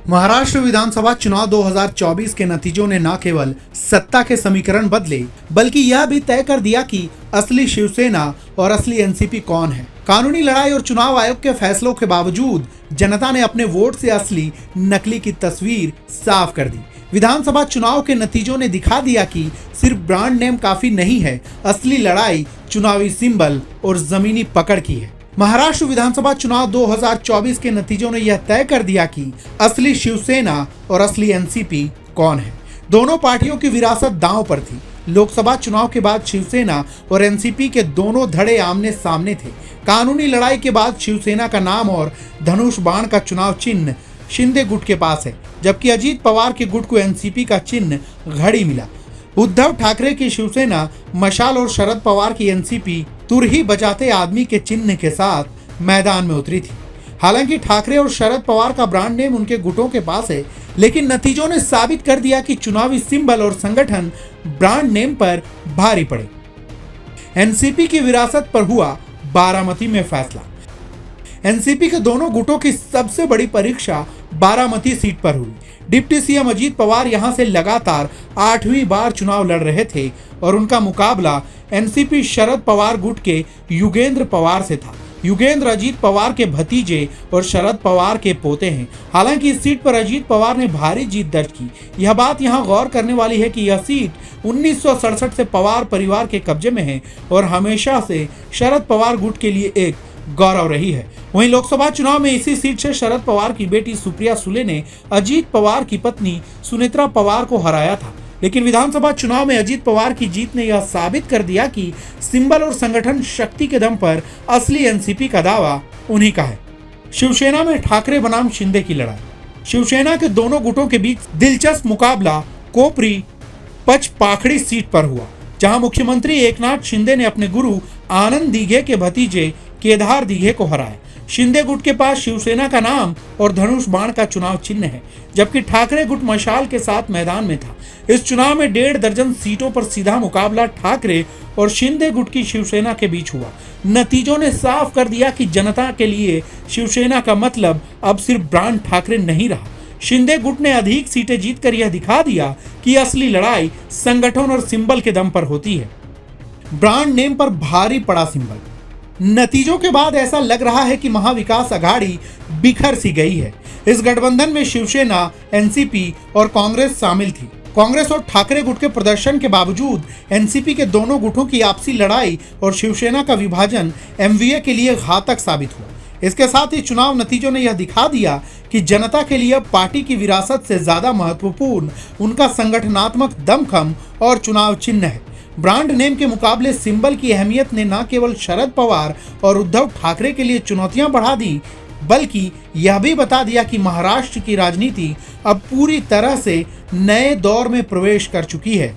महाराष्ट्र विधानसभा चुनाव 2024 के नतीजों ने न केवल सत्ता के समीकरण बदले बल्कि यह भी तय कर दिया कि असली शिवसेना और असली एनसीपी कौन है। कानूनी लड़ाई और चुनाव आयोग के फैसलों के बावजूद जनता ने अपने वोट से असली नकली की तस्वीर साफ कर दी। विधानसभा चुनाव के नतीजों ने दिखा दिया कि सिर्फ ब्रांड नेम काफी नहीं है, असली लड़ाई चुनावी सिंबल और जमीनी पकड़ की है। महाराष्ट्र विधानसभा चुनाव 2024 के नतीजों ने यह तय कर दिया कि असली शिवसेना और असली एनसीपी कौन है। दोनों पार्टियों की विरासत दांव पर थी। लोकसभा चुनाव के बाद शिवसेना और एनसीपी के दोनों धड़े आमने सामने थे। कानूनी लड़ाई के बाद शिवसेना का नाम और धनुष बाण का चुनाव चिन्ह शिंदे गुट के पास है, जबकि अजीत पवार के गुट को एनसीपी का चिन्ह घड़ी मिला। उद्धव ठाकरे की शिवसेना मशाल और शरद पवार की एनसीपी तुरही बजाते आदमी के चिन्ह के साथ मैदान में उतरी थी। हालांकि ठाकरे और शरद पवार का ब्रांड नेम उनके गुटों के पास है, लेकिन नतीजों ने साबित कर दिया कि चुनावी सिंबल और संगठन ब्रांड नेम पर भारी पड़े। एनसीपी की विरासत पर हुआ बारामती में फैसला। एनसीपी के दोनों गुटों की सबसे बड़ी परीक्षा बारामती सीट पर हुई। डिप्टी सीएम अजीत पवार यहां से लगातार 8वीं बार चुनाव लड़ रहे थे और उनका मुकाबला एनसीपी शरद पवार गुट के युगेंद्र पवार से था। युगेंद्र अजीत पवार के भतीजे और शरद पवार के पोते हैं। हालांकि इस सीट पर अजीत पवार ने भारी जीत दर्ज की। यह बात यहां गौर करने वाली है कि यह सीट 1967 से पवार परिवार के कब्जे में है और हमेशा से शरद पवार गुट के लिए एक गौरव रही है। वहीं लोकसभा चुनाव में इसी सीट से शरद पवार की बेटी सुप्रिया सुले ने अजीत पवार की पत्नी सुनेत्रा पवार को हराया था। लेकिन विधानसभा चुनाव में अजीत पवार की जीत ने यह साबित कर दिया कि सिंबल और संगठन शक्ति के दम पर असली एनसीपी का दावा उन्हीं का है। शिवसेना में ठाकरे बनाम शिंदे की लड़ाई। शिवसेना के दोनों गुटों के बीच दिलचस्प मुकाबला कोपरी पचपाखड़ी सीट पर हुआ, जहां मुख्यमंत्री एकनाथ शिंदे ने अपने गुरु आनंद दिघे के भतीजे केदार दिघे को हराया। शिंदे गुट के पास शिवसेना का नाम और धनुष बाण का चुनाव चिन्ह है, जबकि ठाकरे गुट मशाल के साथ मैदान में था। इस चुनाव में 1.5 दर्जन सीटों पर सीधा मुकाबला ठाकरे और शिंदे गुट की शिवसेना के बीच हुआ। नतीजों ने साफ कर दिया कि जनता के लिए शिवसेना का मतलब अब सिर्फ ब्रांड ठाकरे नहीं रहा। शिंदे गुट ने अधिक सीटें जीतकर यह दिखा दिया कि असली लड़ाई संगठन और सिंबल के दम पर होती है। ब्रांड नेम पर भारी पड़ा सिंबल। नतीजों के बाद ऐसा लग रहा है कि महाविकास अघाड़ी बिखर सी गई है। इस गठबंधन में शिवसेना, एनसीपी और कांग्रेस शामिल थी। कांग्रेस और ठाकरे गुट के प्रदर्शन के बावजूद एनसीपी के दोनों गुटों की आपसी लड़ाई और शिवसेना का विभाजन एमवीए के लिए घातक साबित हुआ। इसके साथ ही चुनाव नतीजों ने यह दिखा दिया कि जनता के लिए पार्टी की विरासत से ज्यादा महत्वपूर्ण उनका संगठनात्मक दमखम और चुनाव चिन्ह है। ब्रांड नेम के मुकाबले सिंबल की अहमियत ने न केवल शरद पवार और उद्धव ठाकरे के लिए चुनौतियां बढ़ा दी, बल्कि यह भी बता दिया कि महाराष्ट्र की राजनीति अब पूरी तरह से नए दौर में प्रवेश कर चुकी है।